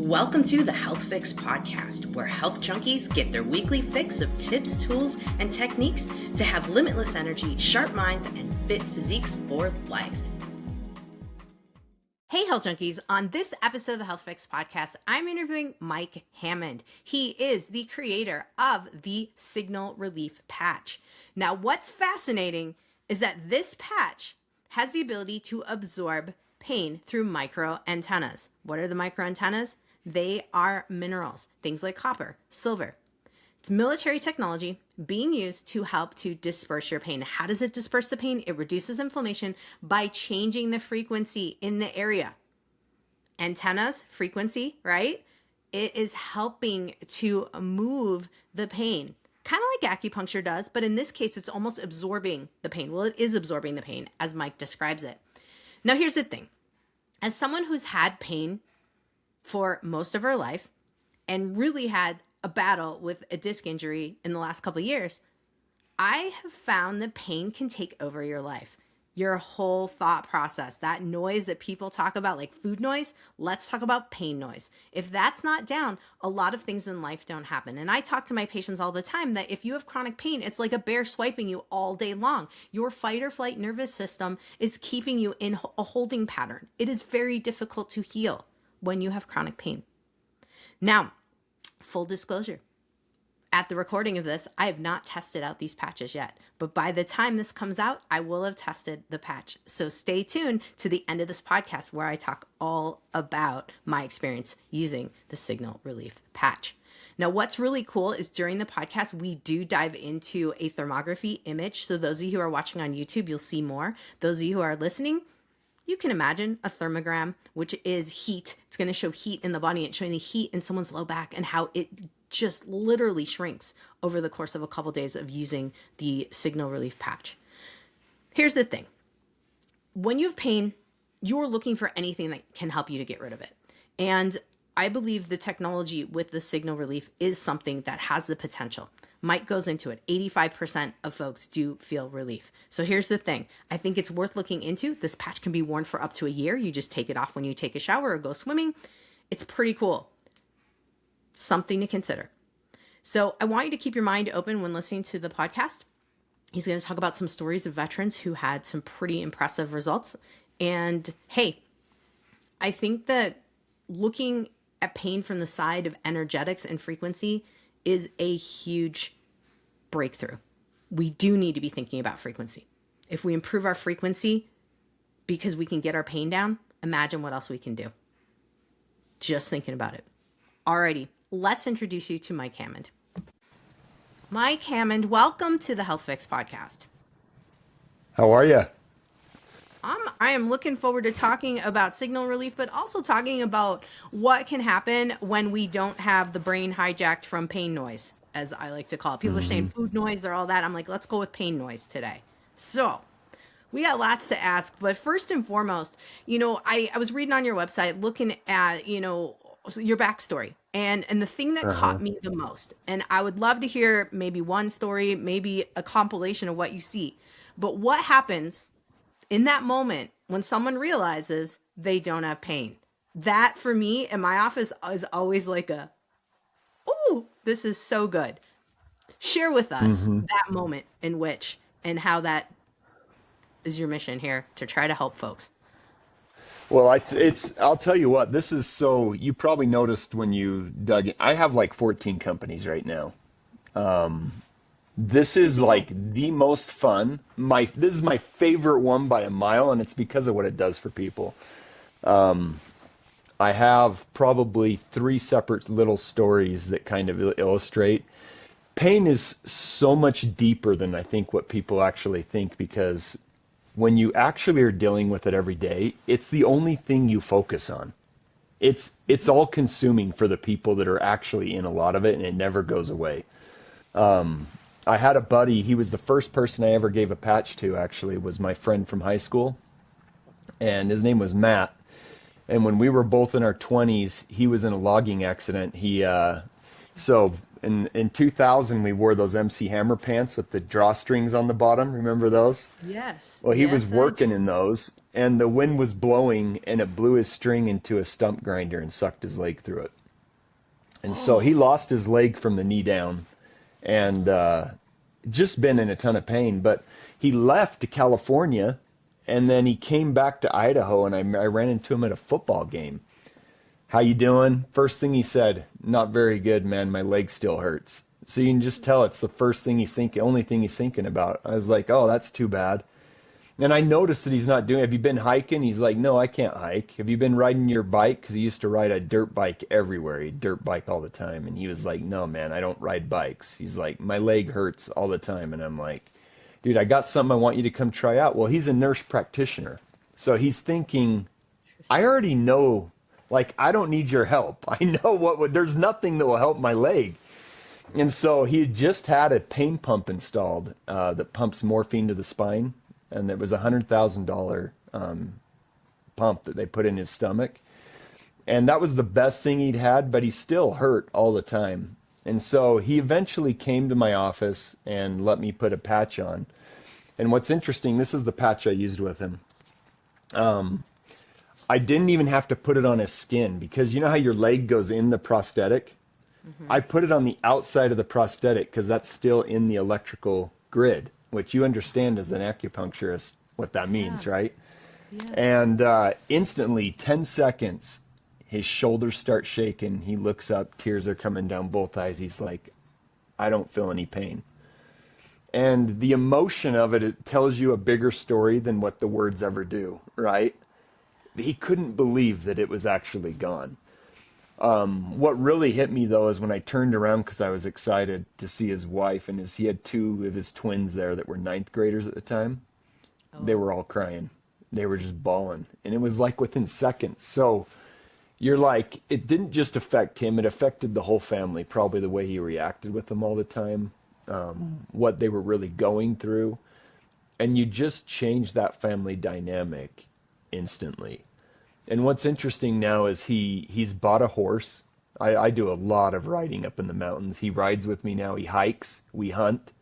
Welcome to the Health Fix podcast, where health junkies get their weekly fix of tips, tools, and techniques to have limitless energy, sharp minds, and fit physiques for life. Hey, health junkies. On this episode of the Health Fix podcast, I'm interviewing Mike Hammond. He is the creator of the Signal Relief Patch. Now, what's fascinating is that this patch has the ability to absorb pain through micro antennas. What are the micro antennas? They are minerals, things like copper, silver. It's military technology being used to help to disperse your pain. How does it disperse the pain? It reduces inflammation by changing the frequency in the area. Antennas, frequency, right? It is helping to move the pain, kind of like acupuncture does, but in this case, it's almost absorbing the pain. Well, it is absorbing the pain, as Mike describes it. Now, here's the thing. As someone who's had pain for most of her life and really had a battle with a disc injury in the last couple of years, I have found that pain can take over your life, your whole thought process. That noise that people talk about, like food noise, let's talk about pain noise. If that's not down, a lot of things in life don't happen. And I talk to my patients all the time that if you have chronic pain, it's like a bear swiping you all day long. Your fight or flight nervous system is keeping you in a holding pattern. It is very difficult to heal when you have chronic pain. Now, full disclosure, at the recording of this, I have not tested out these patches yet, but by the time this comes out, I will have tested the patch. So stay tuned to the end of this podcast where I talk all about my experience using the Signal Relief Patch. Now, what's really cool is during the podcast, we do dive into a thermography image. So those of you who are watching on YouTube, you'll see more. Those of you who are listening, you can imagine a thermogram, which is heat. It's going to show heat in the body. It's showing the heat in someone's low back and how it just literally shrinks over the course of a couple days of using the Signal Relief Patch. Here's the thing. When you have pain, you're looking for anything that can help you to get rid of it. And I believe the technology with the Signal Relief is something that has the potential. Mike goes into it. 85% of folks do feel relief. So here's the thing. I think it's worth looking into. This patch can be worn for up to a year. You just take it off when you take a shower or go swimming. It's pretty cool. Something to consider. So I want you to keep your mind open when listening to the podcast. He's going to talk about some stories of veterans who had some pretty impressive results. And hey, I think that looking at pain from the side of energetics and frequency is a huge breakthrough. We do need to be thinking about frequency. If we improve our frequency because we can get our pain down, imagine what else we can do. Just thinking about it. Alrighty, let's introduce you to Mike Hammond. Mike Hammond, welcome to the Health Fix podcast. How are you? I am looking forward to talking about signal relief, but also talking about what can happen when we don't have the brain hijacked from pain noise, as I like to call it. People are saying food noise or all that. I'm like, let's go with pain noise today. So we got lots to ask, but first and foremost, I was reading on your website, looking at, your backstory and the thing that caught me the most. And I would love to hear maybe one story, maybe a compilation of what you see, but what happens in that moment when someone realizes they don't have pain? That for me in my office is always like oh, this is so good. Share with us that moment in which and how that is your mission here to try to help folks. Well, I'll tell you what, this is so, you probably noticed when you dug in, I have like 14 companies right now. This is like the most fun. This is my favorite one by a mile, and it's because of what it does for people. I have probably 3 separate little stories that kind of illustrate. Pain is so much deeper than I think what people actually think, because when you actually are dealing with it every day, it's the only thing you focus on. It's all consuming for the people that are actually in a lot of it, and it never goes away. I had a buddy, he was the first person I ever gave a patch to, actually, was my friend from high school. And his name was Matt. And when we were both in our 20s, he was in a logging accident. So in 2000, we wore those MC Hammer pants with the drawstrings on the bottom. Remember those? Yes. Well, he was working in those, and the wind was blowing, and it blew his string into a stump grinder and sucked his leg through it. And so he lost his leg from the knee down, and just been in a ton of pain. But he left to California, and then he came back to Idaho, and I ran into him at a football game. How you doing? First thing he said, not very good, man. My leg still hurts. So you can just tell it's the first thing he's thinking, only thing he's thinking about. I was like, oh, that's too bad. And I noticed that he's not doing. Have you been hiking? He's like, no, I can't hike. Have you been riding your bike? Because he used to ride a dirt bike everywhere. He'd dirt bike all the time. And he was like, no, man, I don't ride bikes. He's like, my leg hurts all the time. And I'm like, dude, I got something I want you to come try out. Well, he's a nurse practitioner. So he's thinking, I already know, like, I don't need your help. I know there's nothing that will help my leg. And so he had just had a pain pump installed that pumps morphine to the spine. And it was $100,000 pump that they put in his stomach. And that was the best thing he'd had, but he still hurt all the time. And so he eventually came to my office and let me put a patch on. And what's interesting, this is the patch I used with him. I didn't even have to put it on his skin, because you know how your leg goes in the prosthetic? Mm-hmm. I put it on the outside of the prosthetic because that's still in the electrical grid, which you understand as an acupuncturist what that means, right? Yeah. And instantly, 10 seconds, his shoulders start shaking. He looks up, tears are coming down both eyes. He's like, I don't feel any pain. And the emotion of it, it tells you a bigger story than what the words ever do, right? He couldn't believe that it was actually gone. What really hit me, though, is when I turned around, because I was excited to see his wife, and he had two of his twins there that were ninth graders at the time. Oh. They were all crying. They were just bawling. And it was like within seconds. So you're like, it didn't just affect him. It affected the whole family, probably the way he reacted with them all the time, what they were really going through. And you just change that family dynamic instantly. And what's interesting now is he's bought a horse. I do a lot of riding up in the mountains. He rides with me now. He hikes. We hunt.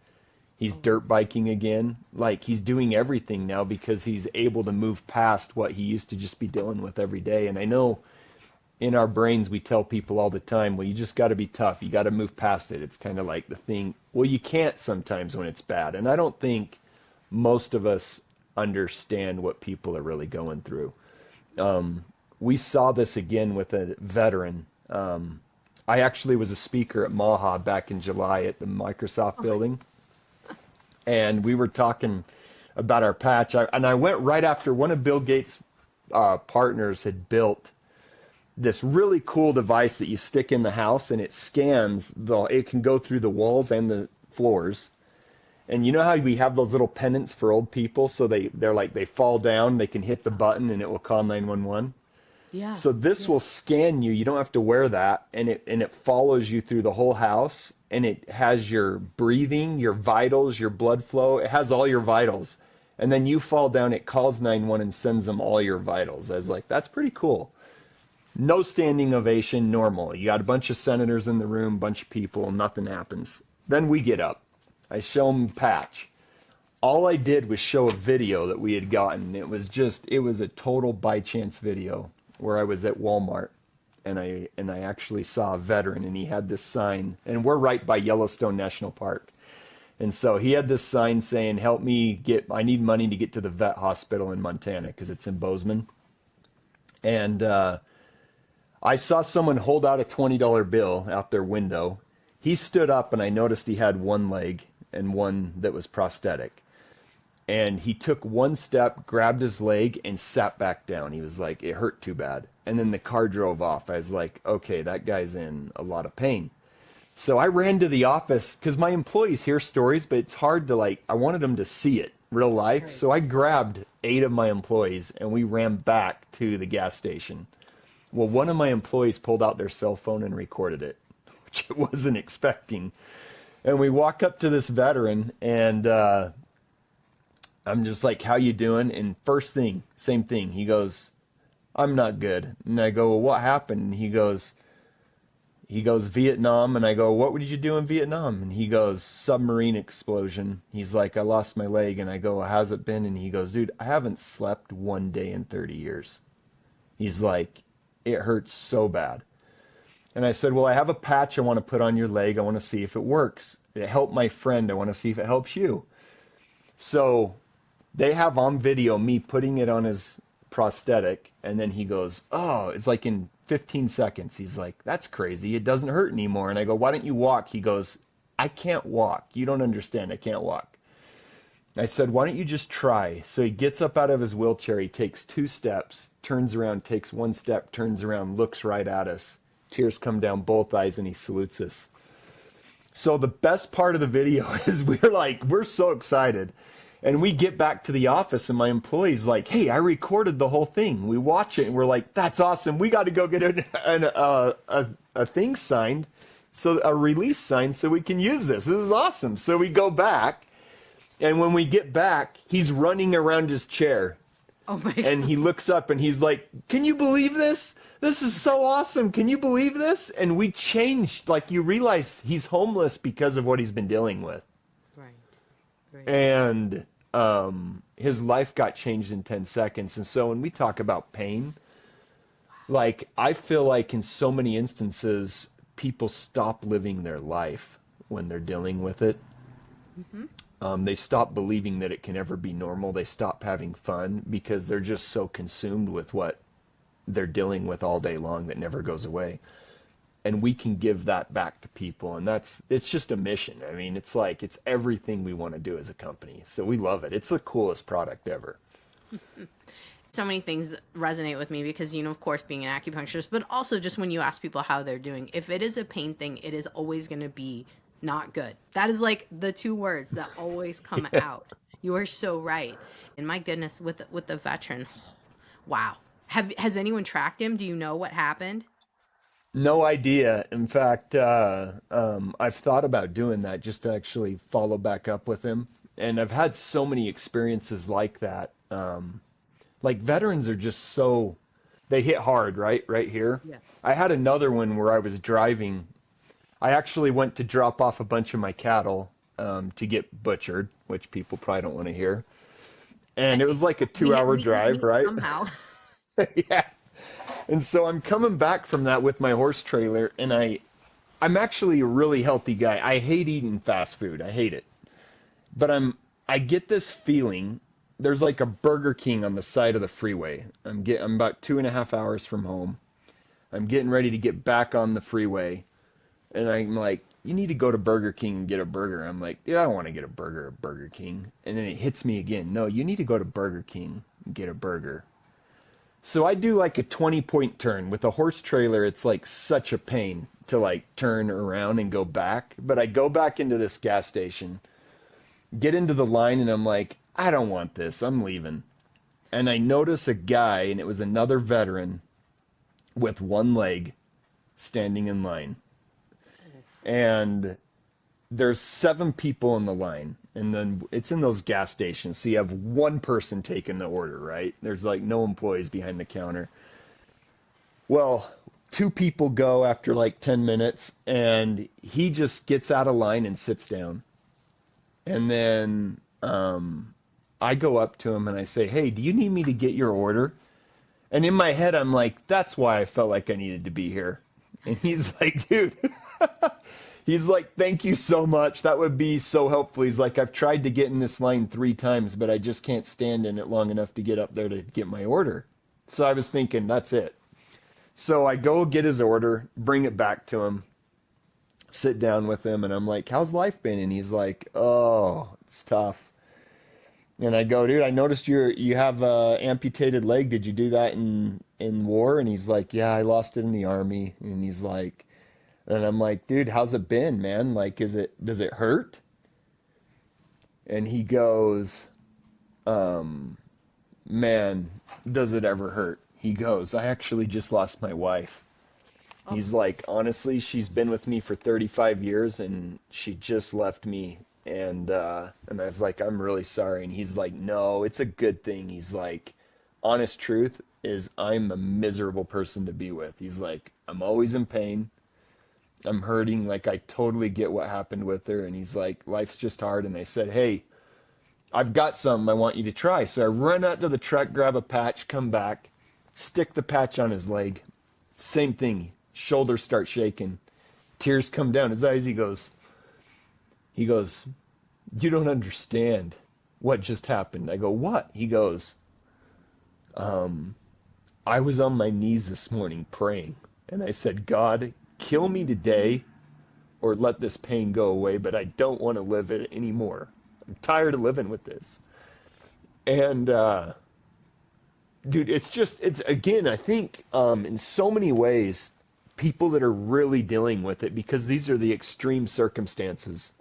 He's dirt biking again. Like, he's doing everything now because he's able to move past what he used to just be dealing with every day. And I know in our brains we tell people all the time, well, you just got to be tough. You got to move past it. It's kind of like the thing. Well, you can't sometimes when it's bad. And I don't think most of us understand what people are really going through. We saw this again with a veteran. I actually was a speaker at Maha back in July at the Microsoft building. And we were talking about our patch. I went right after one of Bill Gates' partners had built this really cool device that you stick in the house, and it scans, it can go through the walls and the floors. And you know how we have those little pennants for old people? So they're like, they fall down, they can hit the button and it will call 911. Yeah. So this will scan you. You don't have to wear that. And it follows you through the whole house. And it has your breathing, your vitals, your blood flow. It has all your vitals. And then you fall down, it calls 911 and sends them all your vitals. I was like, that's pretty cool. No standing ovation, normal. You got a bunch of senators in the room, bunch of people, nothing happens. Then we get up. I show him patch. All I did was show a video that we had gotten. It was a total by chance video where I was at Walmart and I actually saw a veteran, and he had this sign, and we're right by Yellowstone National Park. And so he had this sign saying, I need money to get to the vet hospital in Montana because it's in Bozeman. And I saw someone hold out a $20 bill out their window. He stood up, and I noticed he had one leg and one that was prosthetic. And he took one step, grabbed his leg, and sat back down. He was like, it hurt too bad. And then the car drove off. I was like, okay, that guy's in a lot of pain. So I ran to the office because my employees hear stories, but it's hard to I wanted them to see it real life. Right. So I grabbed 8 of my employees and we ran back to the gas station. Well, one of my employees pulled out their cell phone and recorded it, which I wasn't expecting. And we walk up to this veteran, and I'm just like, how you doing? And first thing, same thing. He goes, I'm not good. And I go, well, what happened? And he goes, Vietnam. And I go, what did you do in Vietnam? And he goes, submarine explosion. He's like, I lost my leg. And I go, how's it been? And he goes, dude, I haven't slept one day in 30 years. He's like, it hurts so bad. And I said, well, I have a patch I want to put on your leg. I want to see if it works. It helped my friend. I want to see if it helps you. So they have on video me putting it on his prosthetic. And then he goes, oh, it's like in 15 seconds. He's like, that's crazy. It doesn't hurt anymore. And I go, why don't you walk? He goes, I can't walk. You don't understand. I can't walk. I said, why don't you just try? So he gets up out of his wheelchair. He takes 2 steps, turns around, takes 1 step, turns around, looks right at us. Tears come down both eyes, and he salutes us. So the best part of the video is we're so excited. And we get back to the office, and my employee's like, hey, I recorded the whole thing. We watch it, and we're like, that's awesome. We got to go get a thing signed, so a release signed, so we can use this. This is awesome. So we go back, and when we get back, he's running around his chair. Oh my God. And he looks up, and he's like, can you believe this? This is so awesome. Can you believe this? And we changed. Like, you realize he's homeless because of what he's been dealing with. Right. And his life got changed in 10 seconds. And so when we talk about pain, like, I feel like in so many instances, people stop living their life when they're dealing with it. Mm-hmm. They stop believing that it can ever be normal. They stop having fun because they're just so consumed with what they're dealing with all day long that never goes away. And we can give that back to people. And it's just a mission. I mean, it's everything we want to do as a company. So we love it. It's the coolest product ever. So many things resonate with me because, of course, being an acupuncturist, but also just when you ask people how they're doing, if it is a pain thing, it is always going to be not good. That is like the 2 words that always come out. You are so right. And my goodness, with the veteran, wow. Has anyone tracked him? Do you know what happened? No idea. In fact, I've thought about doing that just to actually follow back up with him. And I've had so many experiences like that. Like, veterans are just they hit hard, right here. Yeah. I had another one where I was driving. I actually went to drop off a bunch of my cattle to get butchered, which people probably don't want to hear. And it was like a 2-hour drive, right? Somehow. Yeah. And so I'm coming back from that with my horse trailer, and I'm actually a really healthy guy. I hate eating fast food. I hate it. But I get this feeling. There's like a Burger King on the side of the freeway. I'm about 2.5 hours from home. I'm getting ready to get back on the freeway. And I'm like, you need to go to Burger King and get a burger. I'm like, yeah, I don't want to get a burger at Burger King. And then it hits me again. No, you need to go to Burger King and get a burger. So I do like a 20-point turn. With a horse trailer, it's like such a pain to like turn around and go back. But I go back into this gas station, get into the line, and I'm like, I don't want this. I'm leaving. And I notice a guy, and it was another veteran with 1 leg standing in line. And there's 7 people in the line. And then it's in those gas stations. So you have 1 person taking the order, right? There's like no employees behind the counter. Well, 2 people go after like 10 minutes, and he just gets out of line and sits down. And then I go up to him and I say, hey, do you need me to get your order? And in my head, I'm like, that's why I felt like I needed to be here. And he's like, dude, he's like, thank you so much. That would be so helpful. He's like, I've tried to get in this line 3 times, but I just can't stand in it long enough to get up there to get my order. So I was thinking, that's it. So I go get his order, bring it back to him, sit down with him, and I'm like, how's life been? And he's like, oh, it's tough. And I go, dude, I noticed you have a amputated leg. Did you do that in war? And he's like, yeah, I lost it in the Army. And he's like, and I'm like, dude, how's it been, man? Like, does it hurt? And he goes, man, does it ever hurt? He goes, I actually just lost my wife. Oh. He's like, honestly, she's been with me for 35 years and she just left me. And I was like, I'm really sorry. And he's like, no, it's a good thing. He's like, honest truth is I'm a miserable person to be with. He's like, I'm always in pain. I'm hurting. Like, I totally get what happened with her. And he's like, life's just hard. And I said, hey, I've got something I want you to try. So I run out to the truck, grab a patch, come back, stick the patch on his leg. Same thing. shoulders start shaking. Tears come down his eyes. He goes, you don't understand what just happened. I go, what? He goes, I was on my knees this morning praying, and I said, God, kill me today or let this pain go away, but I don't want to live it anymore. I'm tired of living with this. And, dude, it's again, I think, in so many ways, people that are really dealing with it, because these are the extreme circumstances.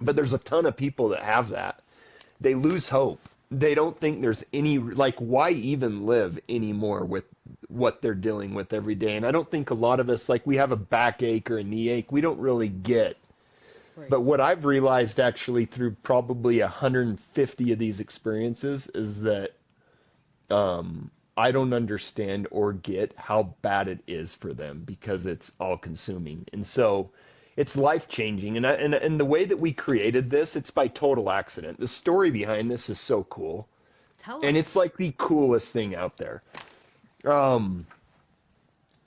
But there's a ton of people that have that. They lose hope. They don't think there's any, like, why even live anymore with what they're dealing with every day? And I don't think a lot of us, like, we have a backache or a knee ache, we don't really get. Right. But what I've realized actually through probably 150 of these experiences is that I don't understand or get how bad it is for them, because it's all consuming. And so it's life changing. And the way that we created this, it's by total accident. The story behind this is so cool. Tell And us. it's like the coolest thing out there.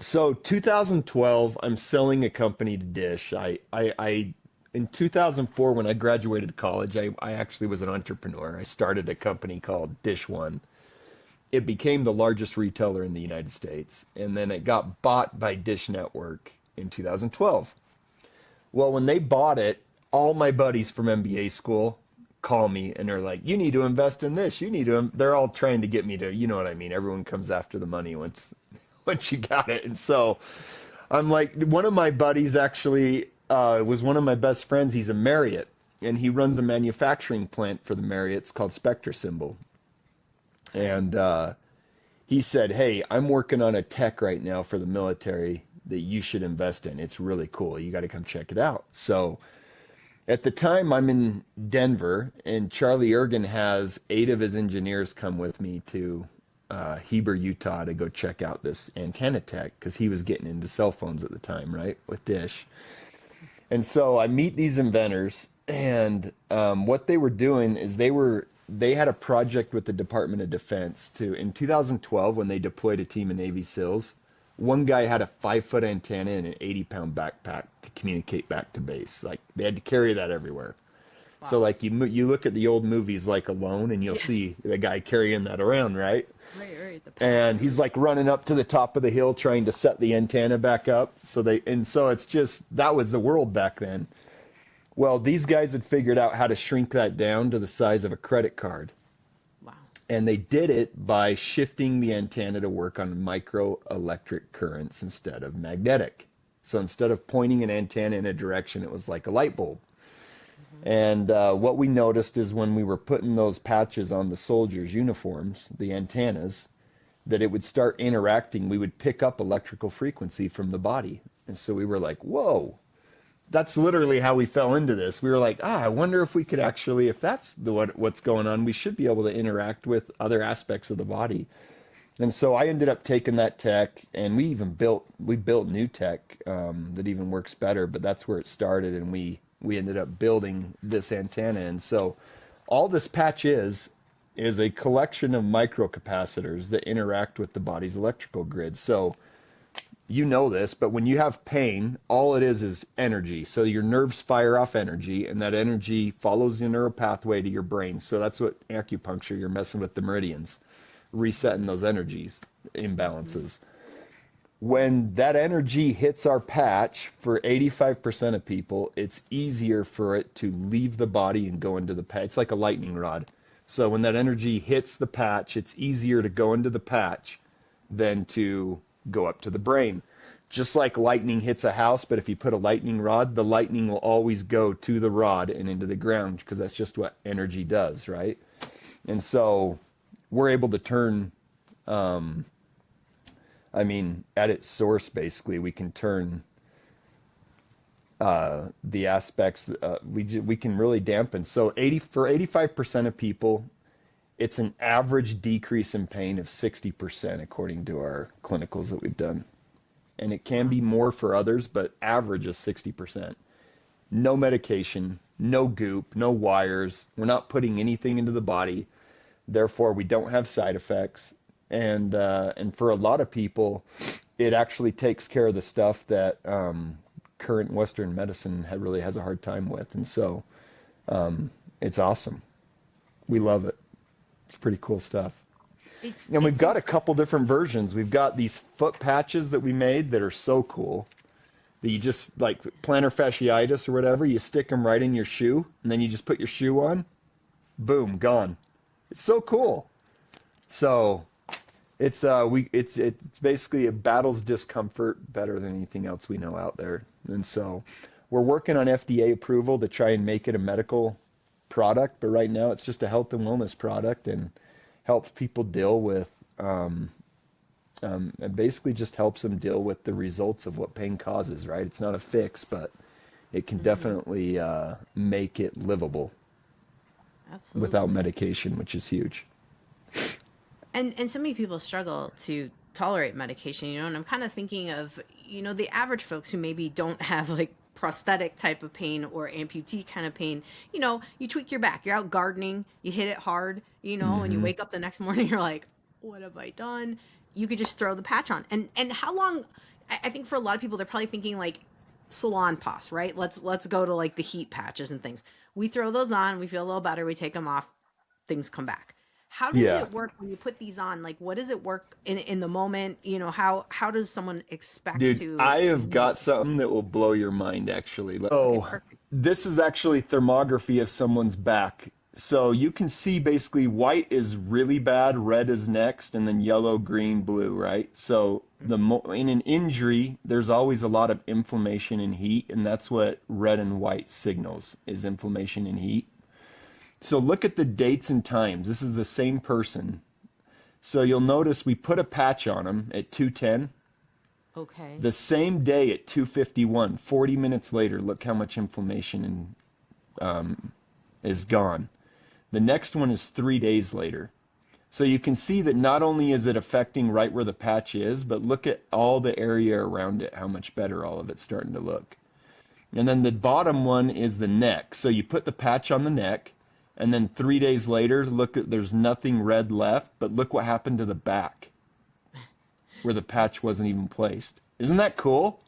So 2012, I'm selling a company to Dish. In 2004, when I graduated college, I actually was an entrepreneur. I started a company called Dish One. It became the largest retailer in the United States. And then it got bought by Dish Network in 2012. Well, when they bought it, all my buddies from MBA school call me and they're like, you need to invest in this. You need to, they're all trying to get me to, you know what I mean? Everyone comes after the money once you got it. And so I'm like, one of my buddies actually was one of my best friends. He's a Marriott, and he runs a manufacturing plant for the Marriott's called Spectra Symbol. And he said, hey, I'm working on a tech right now for the military that you should invest in. It's really cool. You got to come check it out. So at the time, I'm in Denver, and Charlie Ergen has 8 of his engineers come with me to Heber, Utah, to go check out this antenna tech, because he was getting into cell phones at the time, right, with Dish. And so I meet these inventors, and what they were doing is they had a project with the Department of Defense in 2012, when they deployed a team of Navy SEALs. One guy had a 5-foot antenna and an 80-pound backpack to communicate back to base. Like, they had to carry that everywhere. Wow. So, like, you look at the old movies like Alone, and you'll see the guy carrying that around, right? Right. And he's like running up to the top of the hill trying to set the antenna back up. So it's just, that was the world back then. Well, these guys had figured out how to shrink that down to the size of a credit card. Wow. And they did it by shifting the antenna to work on microelectric currents instead of magnetic. So instead of pointing an antenna in a direction, it was like a light bulb. And what we noticed is when we were putting those patches on the soldiers' uniforms, the antennas, that it would start interacting. We would pick up electrical frequency from the body. And so we were like, whoa, that's literally how we fell into this. We were like, I wonder if we could actually, if that's what's going on, we should be able to interact with other aspects of the body. And so I ended up taking that tech, and we built new tech that even works better, but that's where it started. And we ended up building this antenna. And so all this patch is a collection of microcapacitors that interact with the body's electrical grid. So you know this, but when you have pain, all it is energy. So your nerves fire off energy, and that energy follows the neural pathway to your brain. So that's what acupuncture, you're messing with the meridians, resetting those energies, imbalances. When that energy hits our patch, for 85% of people, it's easier for it to leave the body and go into the patch. It's like a lightning rod. So when that energy hits the patch, it's easier to go into the patch than to go up to the brain. Just like lightning hits a house, but if you put a lightning rod, the lightning will always go to the rod and into the ground, because that's just what energy does, right? And so we're able to turn, at its source, basically, we can turn the aspects, we can really dampen. So for 85% of people, it's an average decrease in pain of 60%, according to our clinicals that we've done. And it can be more for others, but average is 60%. No medication, no goop, no wires. We're not putting anything into the body. Therefore, we don't have side effects. And for a lot of people, it actually takes care of the stuff that current Western medicine really has a hard time with. And so it's awesome. We love it. It's pretty cool stuff. And we've got a couple different versions. We've got these foot patches that we made that are so cool. That you just, like plantar fasciitis or whatever, you stick them right in your shoe, and then you just put your shoe on. Boom, gone. It's so cool. So it's basically it battles discomfort better than anything else we know out there. And so we're working on FDA approval to try and make it a medical product, but right now it's just a health and wellness product and helps people deal with and basically just helps them deal with the results of what pain causes, right? It's not a fix, but it can definitely make it livable. Absolutely. Without medication, which is huge. And so many people struggle to tolerate medication, and I'm kind of thinking of, the average folks who maybe don't have like prosthetic type of pain or amputee kind of pain. You tweak your back, you're out gardening, you hit it hard, and you wake up the next morning, you're like, what have I done? You could just throw the patch on. And how long, I think for a lot of people, they're probably thinking like salon pass, right? Let's go to like the heat patches and things. We throw those on, we feel a little better, we take them off, things come back. How does it work when you put these on? Like, what does it work in the moment? How does someone expect to? I have got something that will blow your mind, actually. This is actually thermography of someone's back. So you can see basically white is really bad, red is next, and then yellow, green, blue, right? So in an injury, there's always a lot of inflammation and heat, and that's what red and white signals, is inflammation and heat. So look at the dates and times. This is the same person. So you'll notice we put a patch on him at 2:10. Okay. The same day at 2:51, 40 minutes later, look how much inflammation is gone. The next one is 3 days later. So you can see that not only is it affecting right where the patch is, but look at all the area around it, how much better all of it's starting to look. And then the bottom one is the neck. So you put the patch on the neck, and then 3 days later, there's nothing red left, but look what happened to the back, where the patch wasn't even placed. Isn't that cool?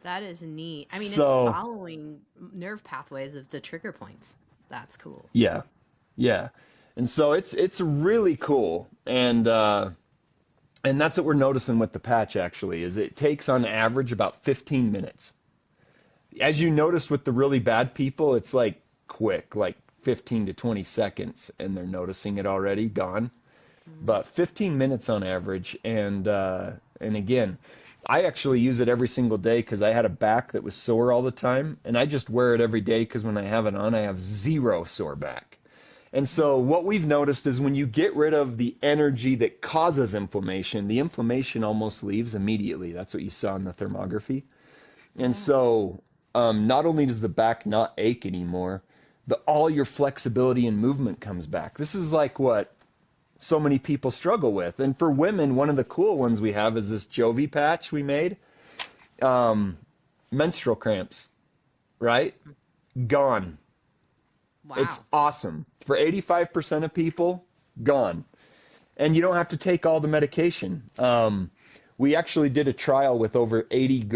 That is neat. I mean, it's following nerve pathways of the trigger points. That's cool. Yeah. Yeah. And so it's really cool. And that's what we're noticing with the patch, actually, is it takes on average about 15 minutes. As you noticed with the really bad people, it's like quick, like 15 to 20 seconds, and they're noticing it already gone. But 15 minutes on average. And again, I actually use it every single day because I had a back that was sore all the time. And I just wear it every day because when I have it on, I have zero sore back. And so what we've noticed is when you get rid of the energy that causes inflammation, the inflammation almost leaves immediately. That's what you saw in the thermography. And so not only does the back not ache anymore, but all your flexibility and movement comes back. This is like what so many people struggle with. And for women, one of the cool ones we have is this Jovi patch we made. Menstrual cramps, right? Gone. Wow. It's awesome. For 85% of people, gone. And you don't have to take all the medication. We actually did a trial with over 80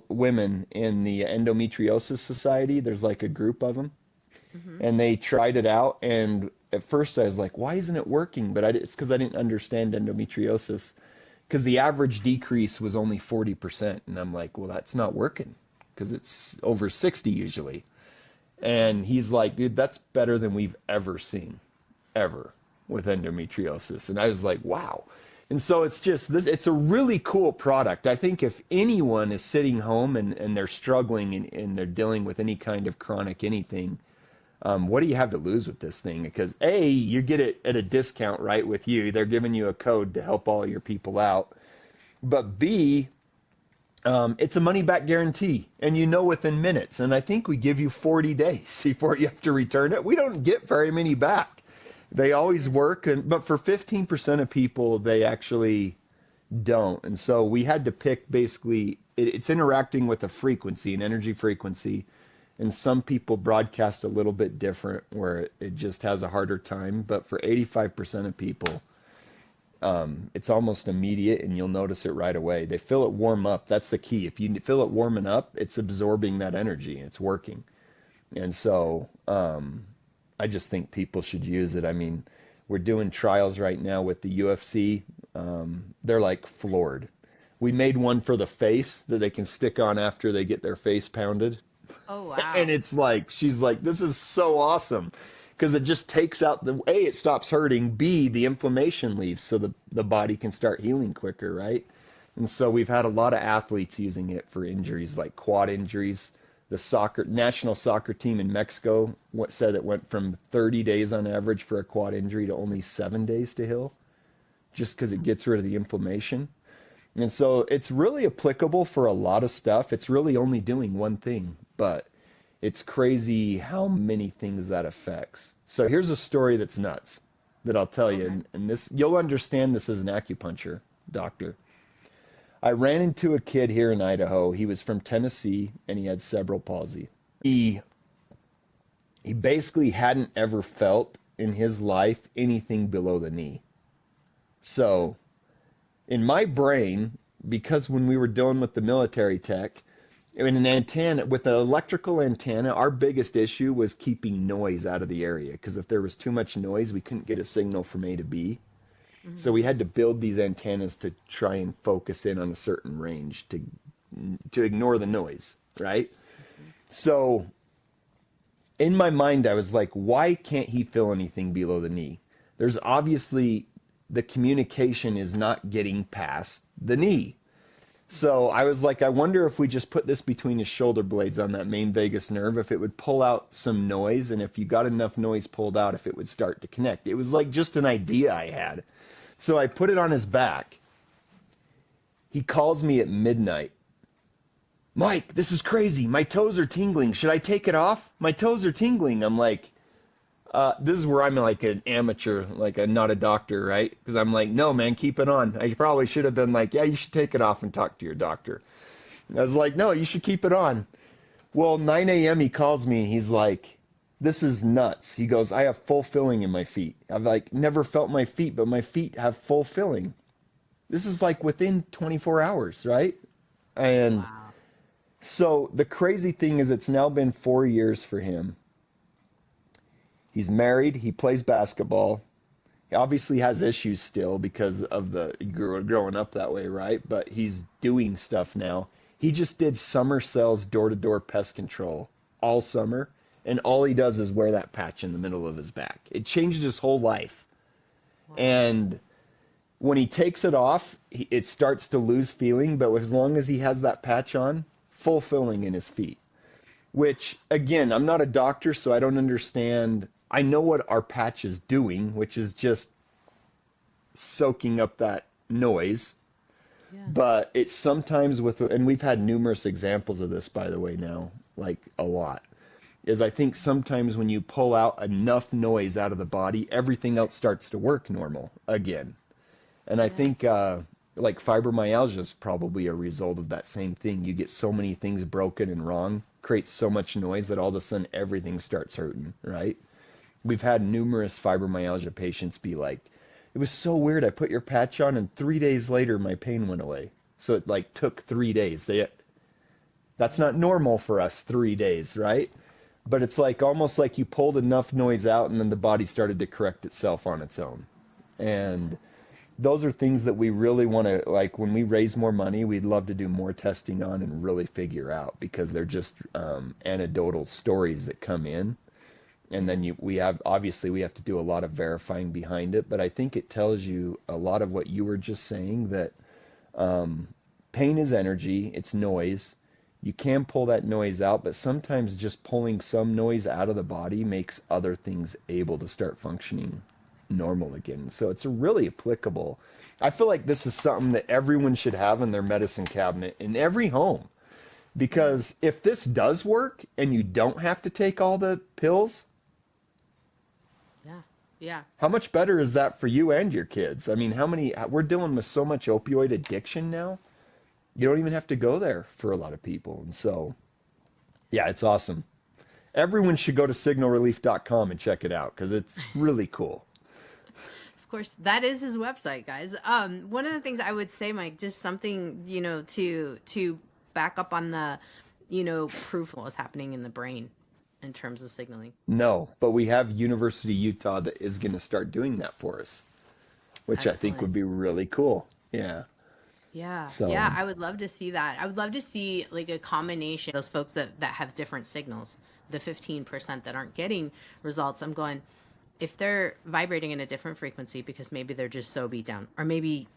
women in the Endometriosis Society. There's like a group of them. And they tried it out. And at first I was like, why isn't it working? But it's because I didn't understand endometriosis. Because the average decrease was only 40%. And I'm like, well, that's not working. Because it's over 60 usually. And he's like, dude, that's better than we've ever seen, ever, with endometriosis. And I was like, wow. And so it's just this, it's a really cool product. I think if anyone is sitting home and they're struggling and they're dealing with any kind of chronic anything, what do you have to lose with this thing? Because A, you get it at a discount, right, with you. They're giving you a code to help all your people out. But B, it's a money-back guarantee, and you know within minutes. And I think we give you 40 days before you have to return it. We don't get very many back. They always work, but for 15% of people, they actually don't. And so we had to pick basically, it's interacting with a frequency, an energy frequency. And some people broadcast a little bit different where it just has a harder time. But for 85% of people, It's almost immediate and you'll notice it right away. They feel it warm up. That's the key. If you feel it warming up, it's absorbing that energy and it's working. And so I just think people should use it. I mean, we're doing trials right now with the UFC. They're like floored. We made one for the face that they can stick on after they get their face pounded. Oh, wow. And it's like, she's like, this is so awesome because it just takes out the, A, it stops hurting, B, the inflammation leaves so the body can start healing quicker, right? And so we've had a lot of athletes using it for injuries like quad injuries. The national soccer team in Mexico said it went from 30 days on average for a quad injury to only 7 days to heal just because it gets rid of the inflammation. And so it's really applicable for a lot of stuff. It's really only doing one thing, but it's crazy how many things that affects. So here's a story that's nuts that I'll tell you, and this you'll understand this as an acupuncture doctor. I ran into a kid here in Idaho. He was from Tennessee and he had cerebral palsy. He basically hadn't ever felt in his life anything below the knee. So in my brain, because when we were dealing with the military tech, in an antenna, with an electrical antenna, our biggest issue was keeping noise out of the area. Because if there was too much noise, we couldn't get a signal from A to B. Mm-hmm. So we had to build these antennas to try and focus in on a certain range to ignore the noise, right? Mm-hmm. So in my mind, I was like, why can't he feel anything below the knee? There's obviously the communication is not getting past the knee. So I was like, I wonder if we just put this between his shoulder blades on that main vagus nerve, if it would pull out some noise, and if you got enough noise pulled out, if it would start to connect. It was like just an idea I had. So I put it on his back. He calls me at midnight. Mike, this is crazy. My toes are tingling. Should I take it off? My toes are tingling. I'm like, this is where I'm like an amateur, like not a doctor, right? Because I'm like, no, man, keep it on. I probably should have been like, yeah, you should take it off and talk to your doctor. And I was like, no, you should keep it on. Well, 9 a.m. he calls me. He's like, this is nuts. He goes, I have full filling in my feet. I've like never felt my feet, but my feet have full filling. This is like within 24 hours, right? And wow. So the crazy thing is it's now been 4 years for him. He's married. He plays basketball. He obviously has issues still because of the growing up that way, right? But he's doing stuff now. He just did summer sales door-to-door pest control all summer, and all he does is wear that patch in the middle of his back. It changed his whole life. Wow. And when he takes it off, it starts to lose feeling, but as long as he has that patch on, full filling in his feet. Which, again, I'm not a doctor, so I don't understand. I know what our patch is doing, which is just soaking up that noise. Yeah. But it's sometimes and we've had numerous examples of this, by the way, now, like a lot, is I think sometimes when you pull out enough noise out of the body, everything else starts to work normal again. And I think like fibromyalgia is probably a result of that same thing. You get so many things broken and wrong, creates so much noise that all of a sudden everything starts hurting, right? We've had numerous fibromyalgia patients be like, it was so weird. I put your patch on and 3 days later my pain went away. So it like took 3 days. That's not normal for us, 3 days, right? But it's like almost like you pulled enough noise out and then the body started to correct itself on its own. And those are things that we really want to, like when we raise more money, we'd love to do more testing on and really figure out, because they're just anecdotal stories that come in. And then we have to do a lot of verifying behind it. But I think it tells you a lot of what you were just saying, that pain is energy, it's noise. You can pull that noise out, but sometimes just pulling some noise out of the body makes other things able to start functioning normal again. So it's really applicable. I feel like this is something that everyone should have in their medicine cabinet in every home. Because if this does work and you don't have to take all the pills, yeah. How much better is that for you and your kids? I mean, we're dealing with so much opioid addiction now. You don't even have to go there for a lot of people. And so, yeah, it's awesome. Everyone should go to signalrelief.com and check it out because it's really cool. Of course, that is his website, guys. One of the things I would say, Mike, just something, to back up on the, proof of what's happening in the brain in terms of signaling. No, but we have University of Utah that is going to start doing that for us, which I think Excellent. would be really cool. Yeah. Yeah. So, Yeah. I would love to see that. I would love to see like a combination of those folks that have different signals, the 15% that aren't getting results. I'm going, if they're vibrating in a different frequency because maybe they're just so beat down, or maybe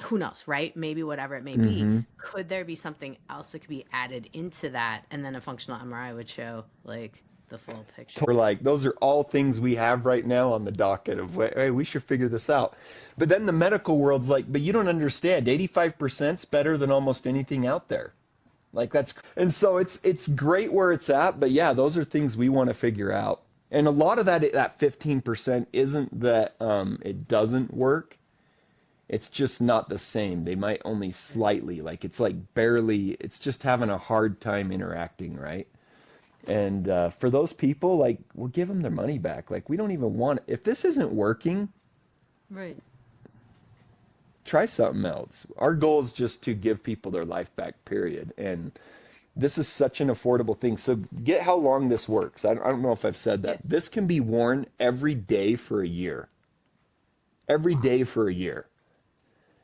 who knows, right? Maybe whatever it may be, hmm could there be something else that could be added into that? And then a functional MRI would show like the full picture. we're like, those are all things we have right now on the docket of, hey, we should figure this out. But then the medical world's like, but you don't understand. 85% is better than almost anything out there. Like and so it's great where it's at, but yeah, those are things we want to figure out. And a lot of that 15% isn't that it doesn't work. It's just not the same. They might only slightly, like it's like barely, it's just having a hard time interacting, right? And for those people, like we'll give them their money back. Like we don't even want, if this isn't working, Right. try something else. Our goal is just to give people their life back, period. And this is such an affordable thing. So get how long this works. I don't know if I've said Yeah. that. This can be worn every day for a year. Every day for a year.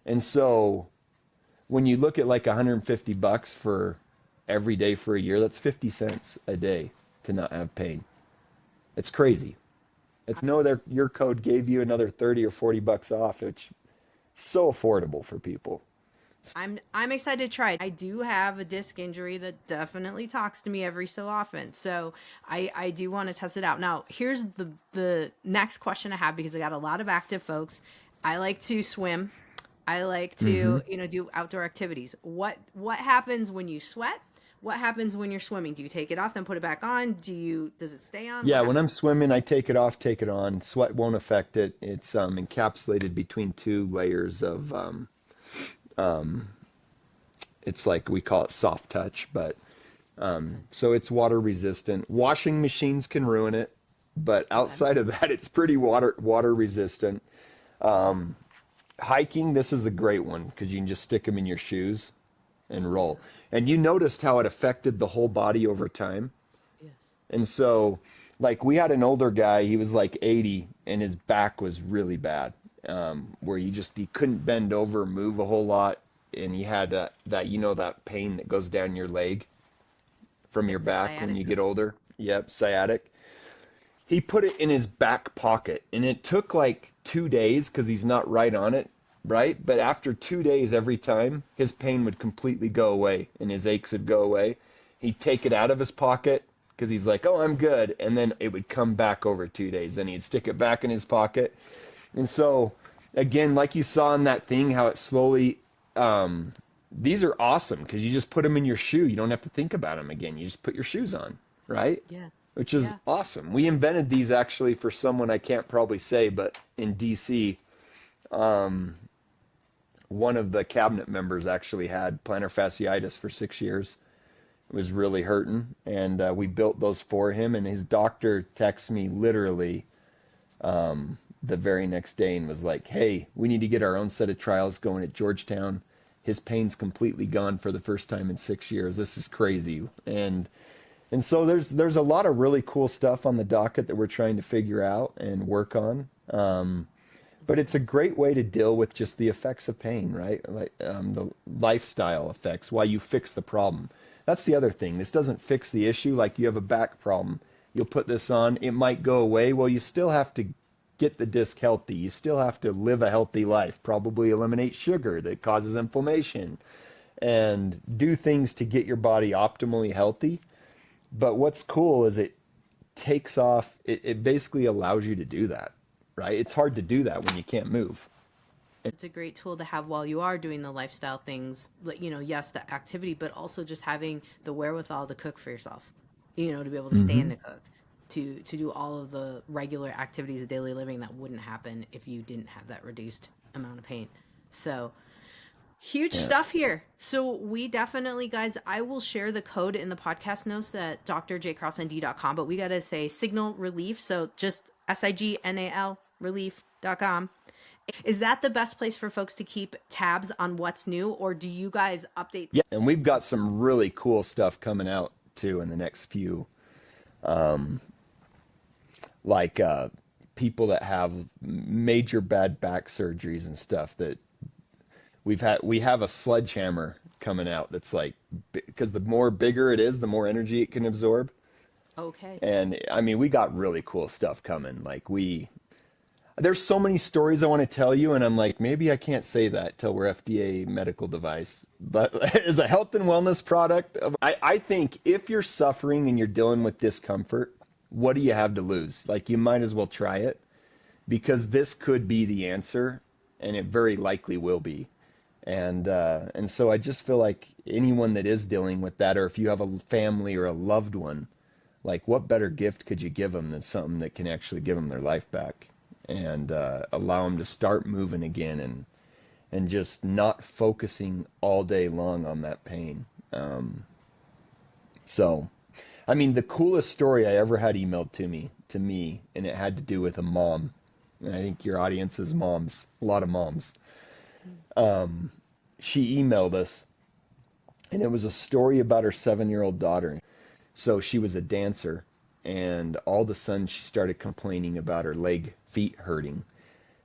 And so when you look at like $150 for every day for a year, that's 50 cents a day to not have pain. It's crazy. It's your code gave you another 30 or $40 off, which is so affordable for people. I'm excited to try it. I do have a disc injury that definitely talks to me every so often. So I do want to test it out. Now, here's the next question I have, because I got a lot of active folks. I like to swim. I like hmm to, do outdoor activities. What happens when you sweat? What happens when you're swimming? Do you take it off, then put it back on? Does it stay on? What Yeah, when happens? I'm swimming, I take it off, take it on. Sweat won't affect it. It's encapsulated between two layers of it's like we call it soft touch, but so it's water resistant. Washing machines can ruin it, but Okay. outside of that, it's pretty water resistant. Hiking, this is a great one because you can just stick them in your shoes and roll. And you noticed how it affected the whole body over time. Yes. And so, like, we had an older guy, he was like 80, and his back was really bad, where he couldn't bend over, move a whole lot, and he had that pain that goes down your leg from your Yep, the back when sciatic. you get older. Yep, sciatic. He put it in his back pocket, and it took like 2 days because he's not right on it, right? But after 2 days, every time, his pain would completely go away and his aches would go away. He'd take it out of his pocket because he's like, oh, I'm good. And then it would come back over 2 days. Then he'd stick it back in his pocket. And so, again, like you saw in that thing, how it slowly, these are awesome because you just put them in your shoe. You don't have to think about them again. You just put your shoes on, right? Yeah. Which is Yeah. awesome. We invented these actually for someone I can't probably say, but in DC, one of the cabinet members actually had plantar fasciitis for 6 years. It was really hurting, and we built those for him. And his doctor texted me literally the very next day and was like, "Hey, we need to get our own set of trials going at Georgetown. His pain's completely gone for the first time in 6 years. This is crazy." And so there's a lot of really cool stuff on the docket that we're trying to figure out and work on. But it's a great way to deal with just the effects of pain, right? Like the lifestyle effects, while you fix the problem. That's the other thing. This doesn't fix the issue. Like you have a back problem, you'll put this on, it might go away. Well, you still have to get the disc healthy. You still have to live a healthy life, probably eliminate sugar that causes inflammation, and do things to get your body optimally healthy. But what's cool is it basically allows you to do that, right? It's hard to do that when you can't move. It's a great tool to have while you are doing the lifestyle things, like, yes, the activity, but also just having the wherewithal to cook for yourself, to be able to stand to cook, to do all of the regular activities of daily living that wouldn't happen if you didn't have that reduced amount of pain. So huge Yeah. stuff here. So we definitely, guys, I will share the code in the podcast notes at drjkrauseND.com, but we got to say signal relief. So just signal relief.com. Is that the best place for folks to keep tabs on what's new, or do you guys update? Yeah, and we've got some really cool stuff coming out too in the next few, like people that have major bad back surgeries and stuff that we have a sledgehammer coming out that's like, because the more bigger it is, the more energy it can absorb. Okay. And I mean, we got really cool stuff coming. There's so many stories I want to tell you, and I'm like, maybe I can't say that till we're FDA medical device. But as a health and wellness product, I think if you're suffering and you're dealing with discomfort, what do you have to lose? Like, you might as well try it, because this could be the answer, and it very likely will be. And so I just feel like anyone that is dealing with that, or if you have a family or a loved one, like, what better gift could you give them than something that can actually give them their life back and allow them to start moving again and just not focusing all day long on that pain. So, I mean, the coolest story I ever had emailed to me, and it had to do with a mom. And I think your audience is moms, a lot of moms. She emailed us, and it was a story about her 7-year-old daughter. So she was a dancer, and all of a sudden she started complaining about her feet hurting,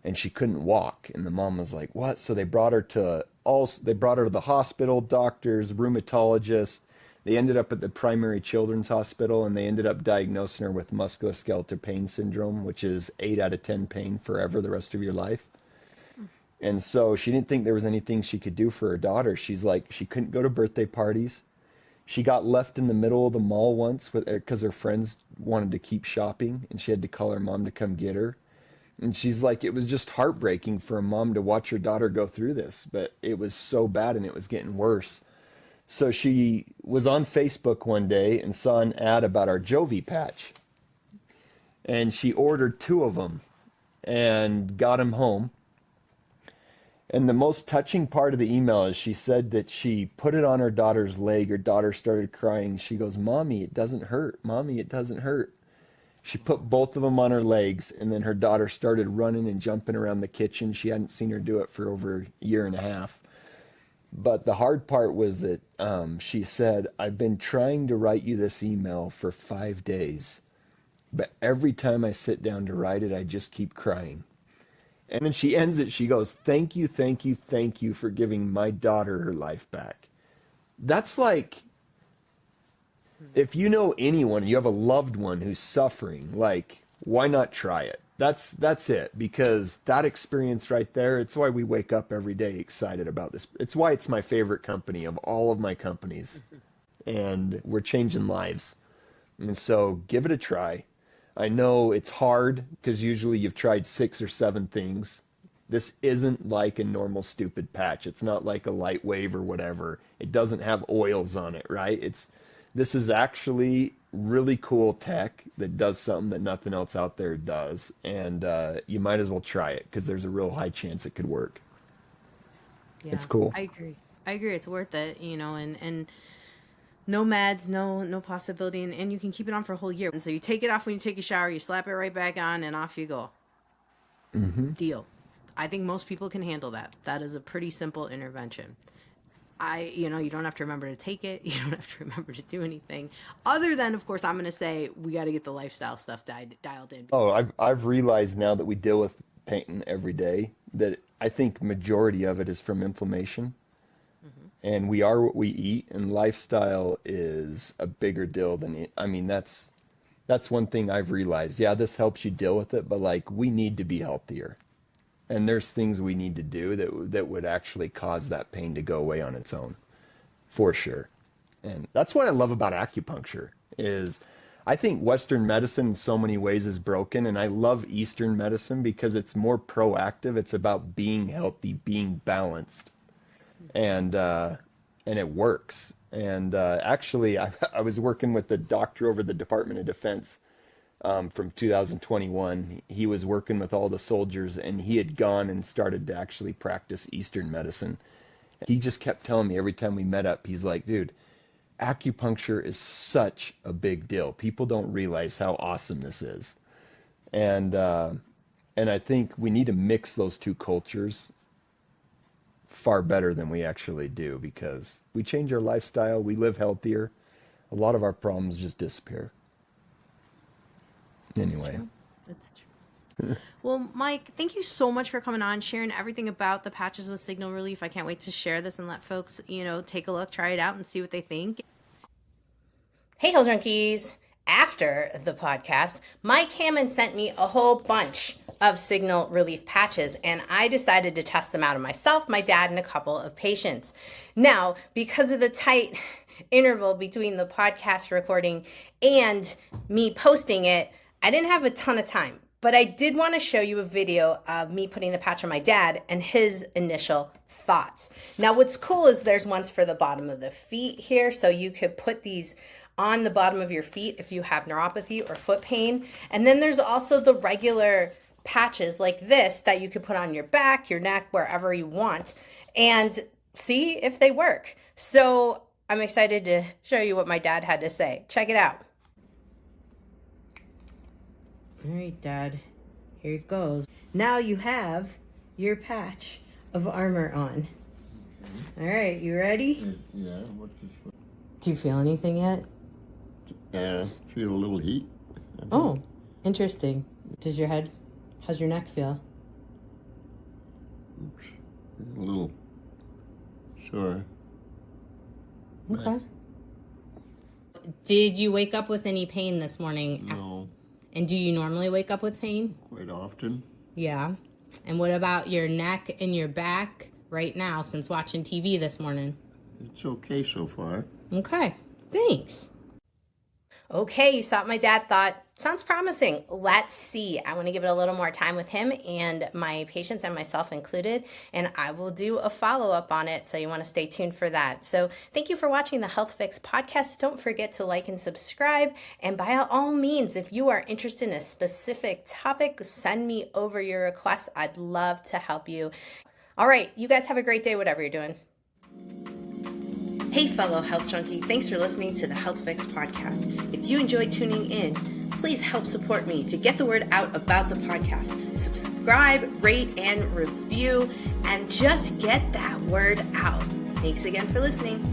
and she couldn't walk. And the mom was like, "What?" So they brought her to the hospital, doctors, rheumatologist. They ended up at the primary children's hospital, and they ended up diagnosing her with musculoskeletal pain syndrome, which is 8 out of 10 pain forever, the rest of your life. And so she didn't think there was anything she could do for her daughter. She's like, she couldn't go to birthday parties. She got left in the middle of the mall once because her friends wanted to keep shopping, and she had to call her mom to come get her. And she's like, it was just heartbreaking for a mom to watch her daughter go through this, but it was so bad and it was getting worse. So she was on Facebook one day and saw an ad about our Jovi patch. And she ordered 2 of them and got them home. And the most touching part of the email is she said that she put it on her daughter's leg. Her daughter started crying. She goes, "Mommy, it doesn't hurt. Mommy, it doesn't hurt." She put both of them on her legs, and then her daughter started running and jumping around the kitchen. She hadn't seen her do it for over a year and a half. But the hard part was that she said, "I've been trying to write you this email for 5 days, but every time I sit down to write it, I just keep crying." And then she ends it. She goes, "Thank you, thank you, thank you for giving my daughter her life back." That's like, if you know anyone, you have a loved one who's suffering, like, why not try it? That's it. Because that experience right there, it's why we wake up every day excited about this. It's why it's my favorite company of all of my companies. And we're changing lives. And so give it a try. I know it's hard because usually you've tried 6 or 7 things. This isn't like a normal stupid patch. It's not like a light wave or whatever. It doesn't have oils on it, right? This is actually really cool tech that does something that nothing else out there does. And you might as well try it because there's a real high chance it could work. Yeah, It's cool. I agree. I agree. It's worth it, and no meds, no possibility, and you can keep it on for a whole year. And so you take it off when you take a shower, you slap it right back on, and off you go. Deal. I think most people can handle that. That is a pretty simple intervention. You don't have to remember to take it. You don't have to remember to do anything. Other than, of course, I'm going to say we got to get the lifestyle stuff dialed in. Oh, I've realized now that we deal with pain every day that I think majority of it is from inflammation. And we are what we eat, and lifestyle is a bigger deal than it. I mean, that's one thing I've realized. Yeah, this helps you deal with it, but like, we need to be healthier. And there's things we need to do that would actually cause that pain to go away on its own, for sure. And that's what I love about acupuncture is I think Western medicine in so many ways is broken, and I love Eastern medicine because it's more proactive. It's about being healthy, being balanced, and it works. And actually, I was working with the doctor over the Department of Defense from 2021. He was working with all the soldiers, and he had gone and started to actually practice Eastern medicine. He just kept telling me every time we met up, he's like, "Dude, acupuncture is such a big deal. People don't realize how awesome this is." And And I think we need to mix those two cultures far better than we actually do, because we change our lifestyle, we live healthier, a lot of our problems just disappear. Anyway. That's true. Well, Mike, thank you so much for coming on, sharing everything about the patches with Signal Relief. I can't wait to share this and let folks, take a look, try it out, and see what they think. Hey, Health Junkies. After the podcast, Mike Hammond sent me a whole bunch of Signal Relief patches, and I decided to test them out on myself, my dad, and a couple of patients. Now, because of the tight interval between the podcast recording and me posting it, I didn't have a ton of time, but I did want to show you a video of me putting the patch on my dad and his initial thoughts. Now, what's cool is there's ones for the bottom of the feet here, so you could put these on the bottom of your feet if you have neuropathy or foot pain. And then there's also the regular patches like this that you could put on your back, your neck, wherever you want, and see if they work. So I'm excited to show you what my dad had to say. Check it out. All right, Dad, here it goes. Now you have your patch of armor on. All right, you ready? Yeah, what's this for? Do you feel anything yet? Feel a little heat. Oh, interesting. How's your neck feel? Oops. A little sore. Okay. Did you wake up with any pain this morning? No, And do you normally wake up with pain? quite often. Yeah. And what about your neck and your back right now since watching TV this morning? It's okay so far. Okay, thanks. Okay, you saw what my dad thought. Sounds promising. Let's see. I want to give it a little more time with him and my patients and myself included, and I will do a follow-up on it, so you want to stay tuned for that. So thank you for watching the Health Fix podcast. Don't forget to like and subscribe, and by all means, if you are interested in a specific topic, send me over your requests. I'd love to help you. All right, you guys have a great day, whatever you're doing. Hey, fellow health junkie, thanks for listening to the Health Fix podcast. If you enjoyed tuning in, please help support me to get the word out about the podcast. Subscribe, rate, and review, and just get that word out. Thanks again for listening.